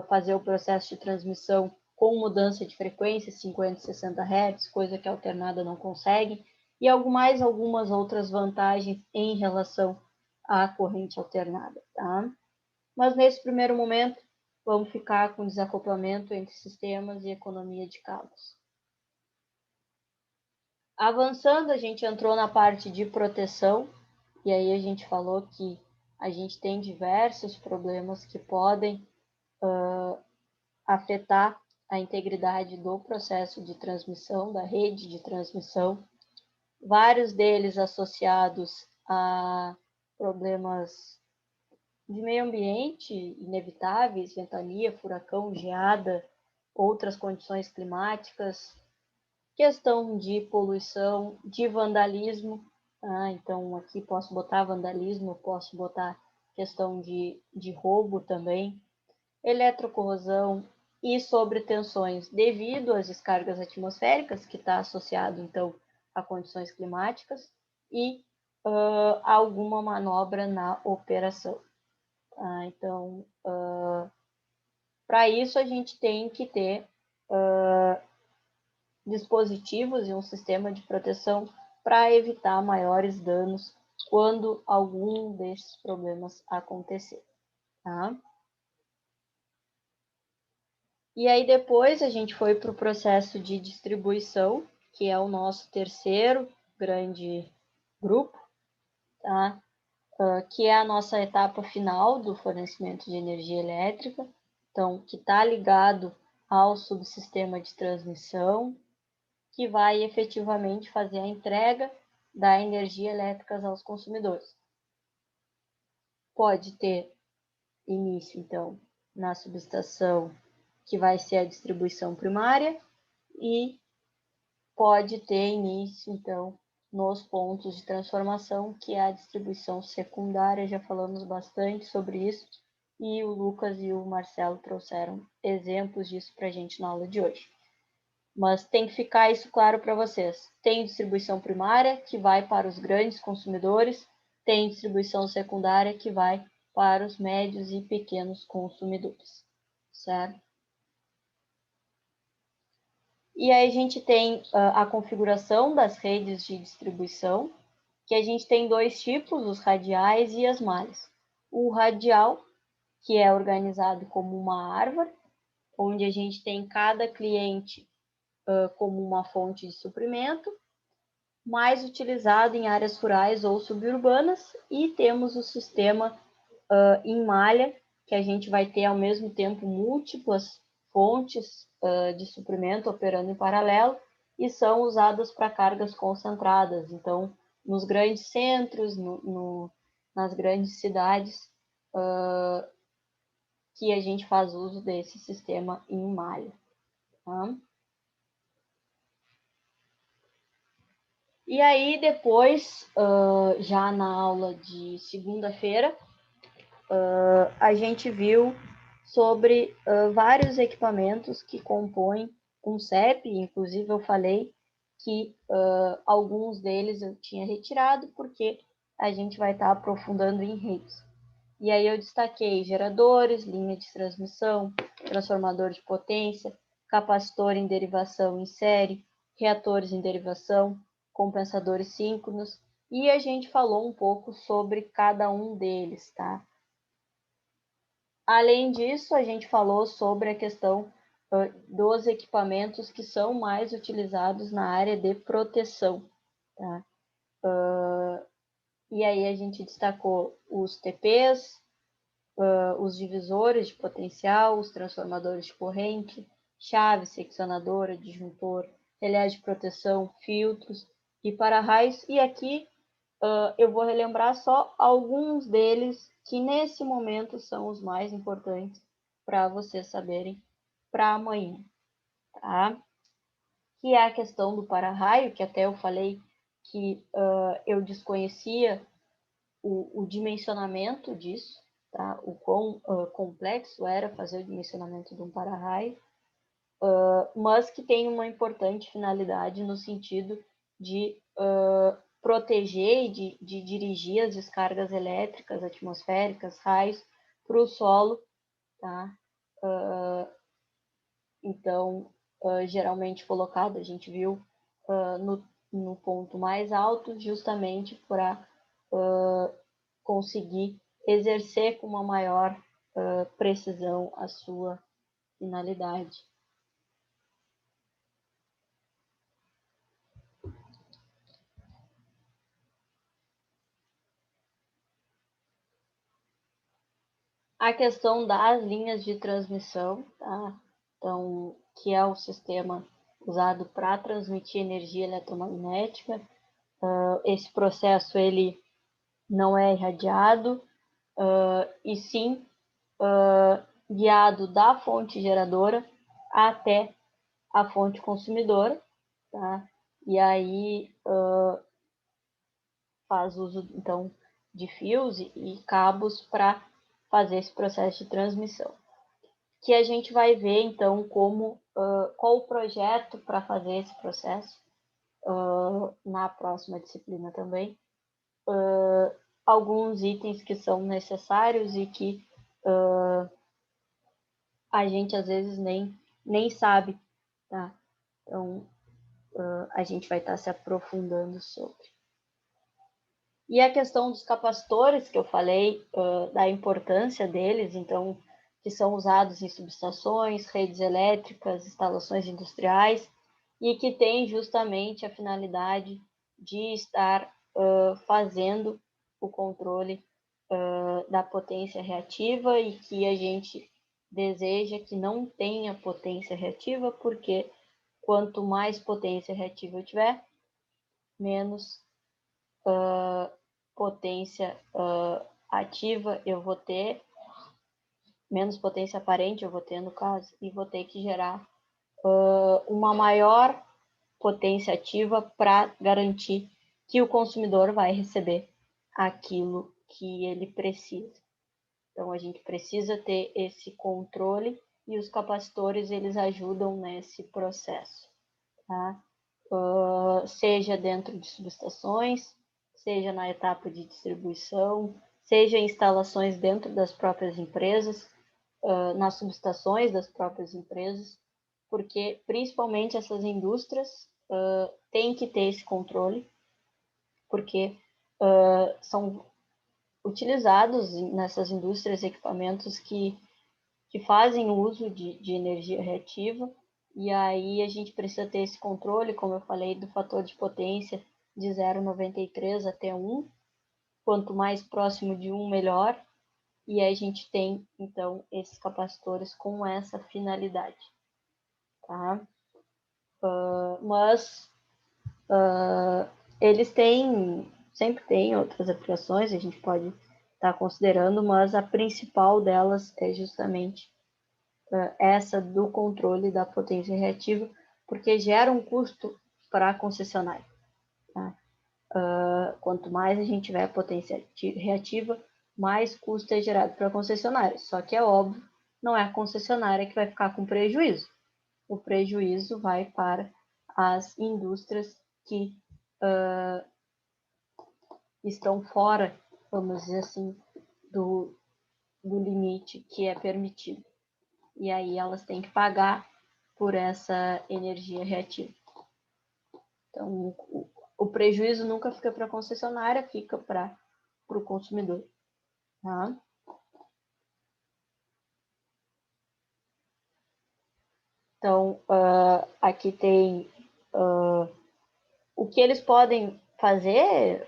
fazer o processo de transmissão com mudança de frequência, 50 e 60 Hz, coisa que a alternada não consegue, e algumas outras vantagens em relação à corrente alternada, tá? Mas nesse primeiro momento, vamos ficar com desacoplamento entre sistemas e economia de cabos. Avançando, a gente entrou na parte de proteção, e aí a gente falou que a gente tem diversos problemas que podem afetar a integridade do processo de transmissão, da rede de transmissão, vários deles associados a problemas de meio ambiente inevitáveis, ventania, furacão, geada, outras condições climáticas, questão de poluição, de vandalismo. Então, aqui posso botar vandalismo, posso botar questão de roubo também, eletrocorrosão e sobretensões devido às descargas atmosféricas, que está associado, então, a condições climáticas, e alguma manobra na operação. Então, para isso, a gente tem que ter dispositivos e um sistema de proteção para evitar maiores danos quando algum desses problemas acontecer. Tá? E aí depois a gente foi para o processo de distribuição, que é o nosso terceiro grande grupo, tá? Que é a nossa etapa final do fornecimento de energia elétrica, então, que está ligado ao subsistema de transmissão, que vai efetivamente fazer a entrega da energia elétrica aos consumidores. Pode ter início, então, na subestação, que vai ser a distribuição primária, e pode ter início, então, nos pontos de transformação, que é a distribuição secundária. Já falamos bastante sobre isso, e o Lucas e o Marcelo trouxeram exemplos disso para a gente na aula de hoje. Mas tem que ficar isso claro para vocês. Tem distribuição primária, que vai para os grandes consumidores, tem distribuição secundária, que vai para os médios e pequenos consumidores, certo? E aí a gente tem a configuração das redes de distribuição, que a gente tem dois tipos, os radiais e as malhas. O radial, que é organizado como uma árvore, onde a gente tem cada cliente como uma fonte de suprimento, mais utilizado em áreas rurais ou suburbanas, e temos o sistema em malha, que a gente vai ter ao mesmo tempo múltiplas fontes de suprimento operando em paralelo, e são usadas para cargas concentradas. Então, nos grandes centros, nas grandes cidades, que a gente faz uso desse sistema em malha. Tá? E aí, depois, já na aula de segunda-feira, a gente viu sobre vários equipamentos que compõem um CEP, inclusive eu falei que alguns deles eu tinha retirado, porque a gente vai estar aprofundando em redes. E aí eu destaquei geradores, linha de transmissão, transformador de potência, capacitor em derivação em série, reatores em derivação, compensadores síncronos, e a gente falou um pouco sobre cada um deles, tá? Além disso, a gente falou sobre a questão dos equipamentos que são mais utilizados na área de proteção, tá? E aí a gente destacou os TPs, os divisores de potencial, os transformadores de corrente, chave, seccionadora, disjuntor, relé de proteção, filtros e para-raios. E aqui eu vou relembrar só alguns deles que nesse momento são os mais importantes para vocês saberem para amanhã, tá? Que é a questão do para-raio, que até eu falei que eu desconhecia o dimensionamento disso, tá? O quão complexo era fazer o dimensionamento de um para-raio, mas que tem uma importante finalidade no sentido de proteger e de dirigir as descargas elétricas, atmosféricas, raios para o solo, tá? Então, geralmente colocado, a gente viu no ponto mais alto, justamente para conseguir exercer com uma maior precisão a sua finalidade. A questão das linhas de transmissão, tá? Então, que é o sistema usado para transmitir energia eletromagnética. Esse processo ele não é irradiado, e sim guiado da fonte geradora até a fonte consumidora, tá? E aí faz uso, então, de fios e cabos para fazer esse processo de transmissão. Que a gente vai ver, então, qual o projeto para fazer esse processo na próxima disciplina também. Alguns itens que são necessários e que a gente, às vezes, nem sabe, tá? Então, a gente vai estar se aprofundando sobre. E a questão dos capacitores, que eu falei, da importância deles, então, que são usados em subestações, redes elétricas, instalações industriais, e que tem justamente a finalidade de estar fazendo o controle da potência reativa, e que a gente deseja que não tenha potência reativa, porque quanto mais potência reativa eu tiver, menos potência ativa eu vou ter, menos potência aparente eu vou ter, no caso, e vou ter que gerar uma maior potência ativa para garantir que o consumidor vai receber aquilo que ele precisa. Então, a gente precisa ter esse controle e os capacitores, eles ajudam nesse processo, tá? Seja dentro de subestações, seja na etapa de distribuição, seja em instalações dentro das próprias empresas, nas subestações das próprias empresas, porque principalmente essas indústrias têm que ter esse controle, porque são utilizados nessas indústrias equipamentos que fazem uso de energia reativa, e aí a gente precisa ter esse controle, como eu falei, do fator de potência de 0,93 até 1. Quanto mais próximo de 1, melhor. E aí a gente tem, então, esses capacitores com essa finalidade. Tá? Mas eles sempre têm outras aplicações, a gente pode estar considerando, mas a principal delas é justamente essa do controle da potência reativa, porque gera um custo para a concessionária. Tá? Quanto mais a gente tiver potência reativa, mais custo é gerado para a concessionária. Só que é óbvio, não é a concessionária que vai ficar com prejuízo. O prejuízo vai para as indústrias que estão fora, vamos dizer assim, do limite que é permitido. E aí elas têm que pagar por essa energia reativa. Então, o prejuízo nunca fica para a concessionária, fica para o consumidor. Tá? Então, aqui tem o que eles podem fazer,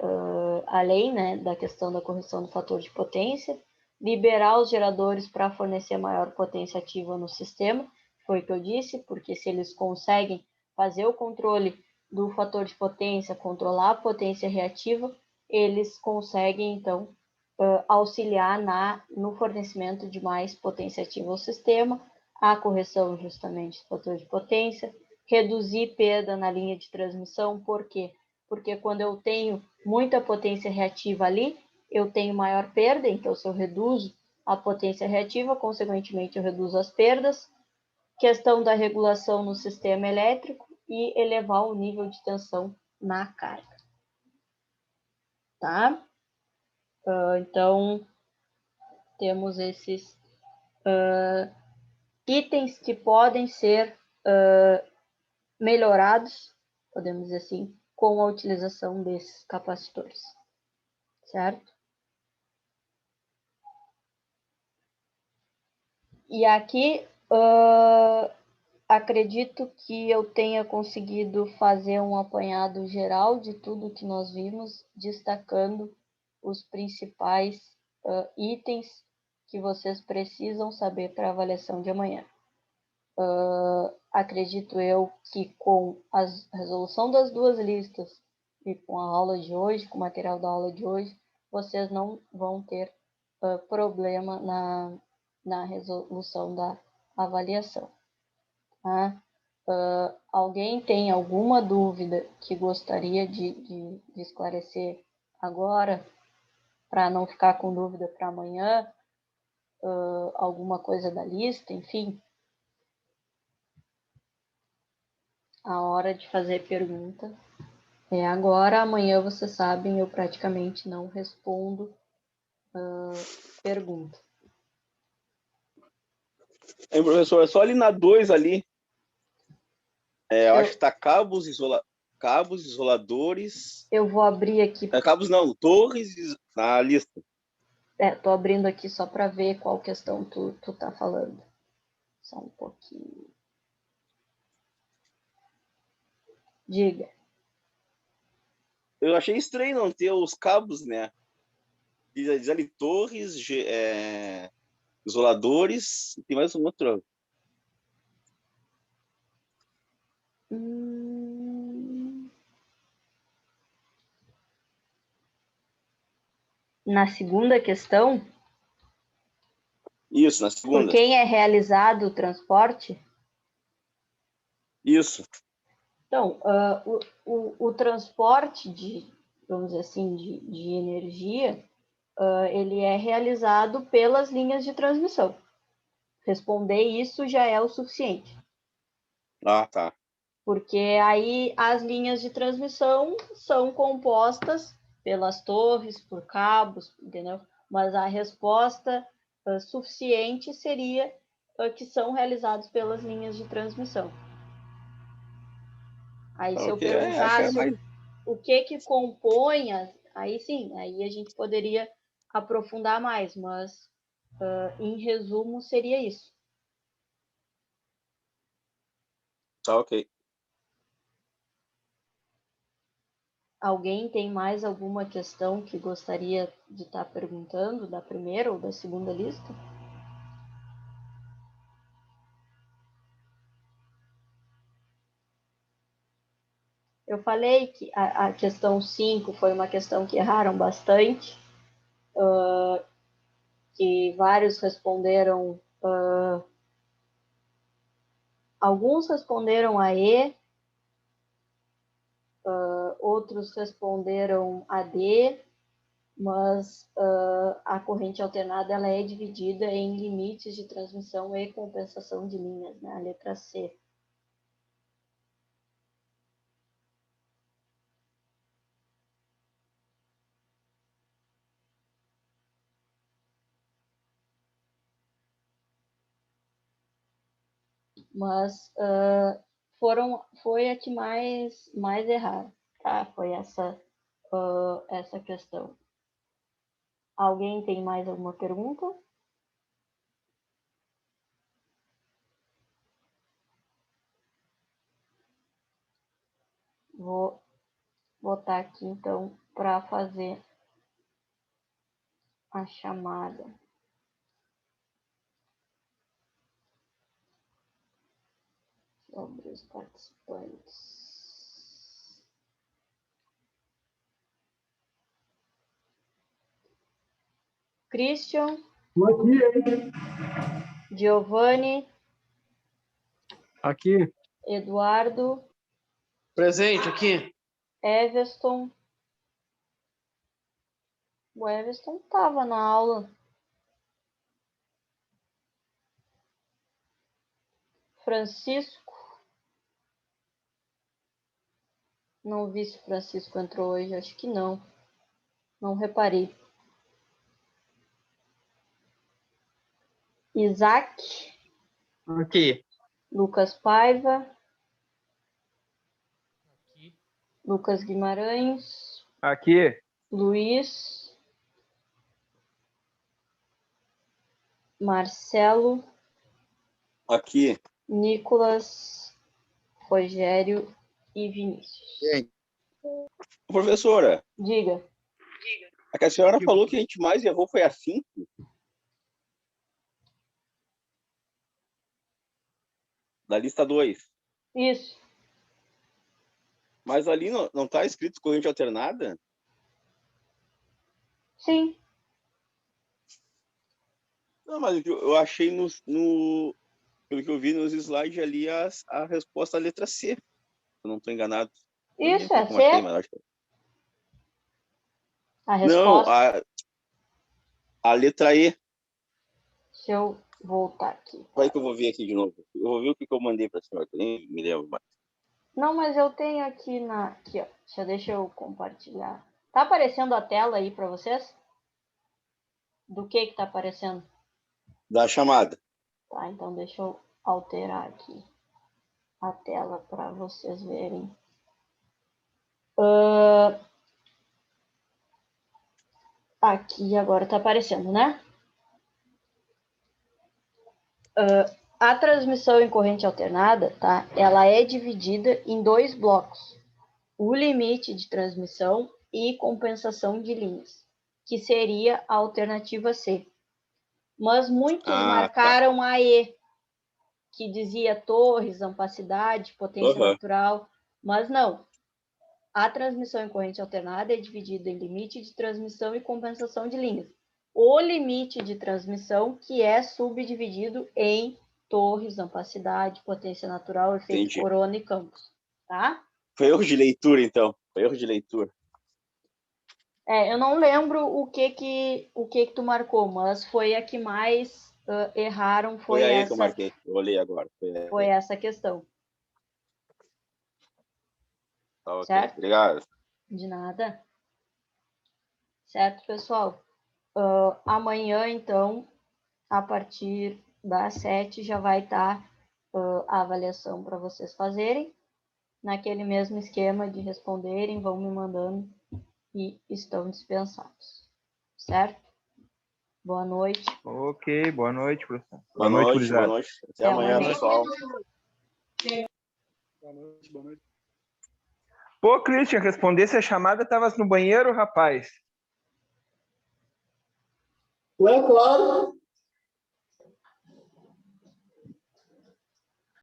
além, né, da questão da correção do fator de potência, liberar os geradores para fornecer maior potência ativa no sistema, foi o que eu disse, porque se eles conseguem fazer o controle do fator de potência, controlar a potência reativa, eles conseguem, então, auxiliar no fornecimento de mais potência ativa ao sistema, a correção justamente do fator de potência, reduzir perda na linha de transmissão. Por quê? Porque quando eu tenho muita potência reativa ali, eu tenho maior perda, então se eu reduzo a potência reativa, consequentemente eu reduzo as perdas. Questão da regulação no sistema elétrico e elevar o nível de tensão na carga. Tá? Então, temos esses itens que podem ser melhorados, podemos dizer assim, com a utilização desses capacitores, certo? E aqui, acredito que eu tenha conseguido fazer um apanhado geral de tudo que nós vimos, destacando os principais itens que vocês precisam saber para a avaliação de amanhã. Acredito eu que com a resolução das duas listas e com a aula de hoje, com o material da aula de hoje, vocês não vão ter problema na resolução da avaliação. Tá? Alguém tem alguma dúvida que gostaria de esclarecer agora, para não ficar com dúvida para amanhã? Alguma coisa da lista, enfim? A hora de fazer pergunta é agora. Amanhã, vocês sabem, eu praticamente não respondo pergunta. Professor, é só ali na 2 ali. Eu acho que tá cabos isoladores. Eu vou abrir aqui. Cabos não, torres na lista. Tô abrindo aqui só para ver qual questão tu tá falando. Só um pouquinho. Diga. Eu achei estranho não ter os cabos, né? Diz ali torres, isoladores, e tem mais um outro. Na segunda questão? Isso, na segunda. Por quem é realizado o transporte? Isso. Então, o transporte vamos dizer assim, de energia, ele é realizado pelas linhas de transmissão. Responder isso já é o suficiente. Ah, tá. Porque aí as linhas de transmissão são compostas pelas torres, por cabos, entendeu? Mas a resposta suficiente seria que são realizados pelas linhas de transmissão. Aí se eu Ok, acho que é perguntasse mais... o que compõe, aí sim, aí a gente poderia aprofundar mais, mas em resumo seria isso. Tá, ok. Alguém tem mais alguma questão que gostaria de estar perguntando da primeira ou da segunda lista? Eu falei que a questão 5 foi uma questão que erraram bastante, que vários responderam, alguns responderam a E, outros responderam a D, mas a corrente alternada ela é dividida em limites de transmissão e compensação de linhas, né? A letra C. Mas foi a que mais erraram, tá? Foi essa questão. Alguém tem mais alguma pergunta? Vou botar aqui, então, para fazer a chamada. Sobre os participantes. Christian. Giovanni. Aqui. Eduardo. Presente aqui. Everton. O Everton estava na aula. Francisco. Não vi se o Francisco entrou hoje, acho que não. Não reparei. Isaac. Aqui. Lucas Paiva. Aqui. Lucas Guimarães. Aqui. Luiz. Marcelo. Aqui. Nicolas. Rogério e Vinícius. Professora. Diga. É que a senhora falou que a gente mais errou foi a 5. Da lista 2. Isso. Mas ali não tá escrito corrente alternada? Sim. Não, mas eu achei pelo que eu vi nos slides ali, a resposta à letra C. Se eu não estou enganado. Isso, é C. Mas acho que... A Não, resposta. a letra E. Deixa eu voltar aqui. Vai que eu vou ver aqui de novo. Eu vou ver o que eu mandei para a senhora, que eu nem me lembro mais. Não, mas eu tenho aqui aqui, ó. Deixa eu compartilhar. Tá aparecendo a tela aí para vocês? Do que tá aparecendo? Da chamada. Tá, então deixa eu alterar aqui a tela para vocês verem. Aqui agora tá aparecendo, né? A transmissão em corrente alternada, tá? Ela é dividida em 2 blocos. O limite de transmissão e compensação de linhas, que seria a alternativa C. Mas muitos marcaram a E, que dizia torres, ampacidade, potência natural, mas não. A transmissão em corrente alternada é dividida em limite de transmissão e compensação de linhas. O limite de transmissão que é subdividido em torres, ampacidade, potência natural, efeito Entendi. corona e campos, tá? Foi erro de leitura, então. Foi erro de leitura. Eu não lembro o que tu marcou, mas foi a que mais erraram, Foi aí que eu essa, marquei. Eu olhei agora. foi essa questão. Tá, ok. Certo? Obrigado. De nada. Certo, pessoal? Amanhã, então, a partir das 7 já vai estar a avaliação para vocês fazerem. Naquele mesmo esquema de responderem, vão me mandando e estão dispensados. Certo? Boa noite. Ok, boa noite, professor. Boa noite, gurizada. boa noite. Até amanhã, pessoal. Boa noite, boa noite. Pô, Christian, respondesse a chamada, estavas no banheiro, rapaz. Ué, claro.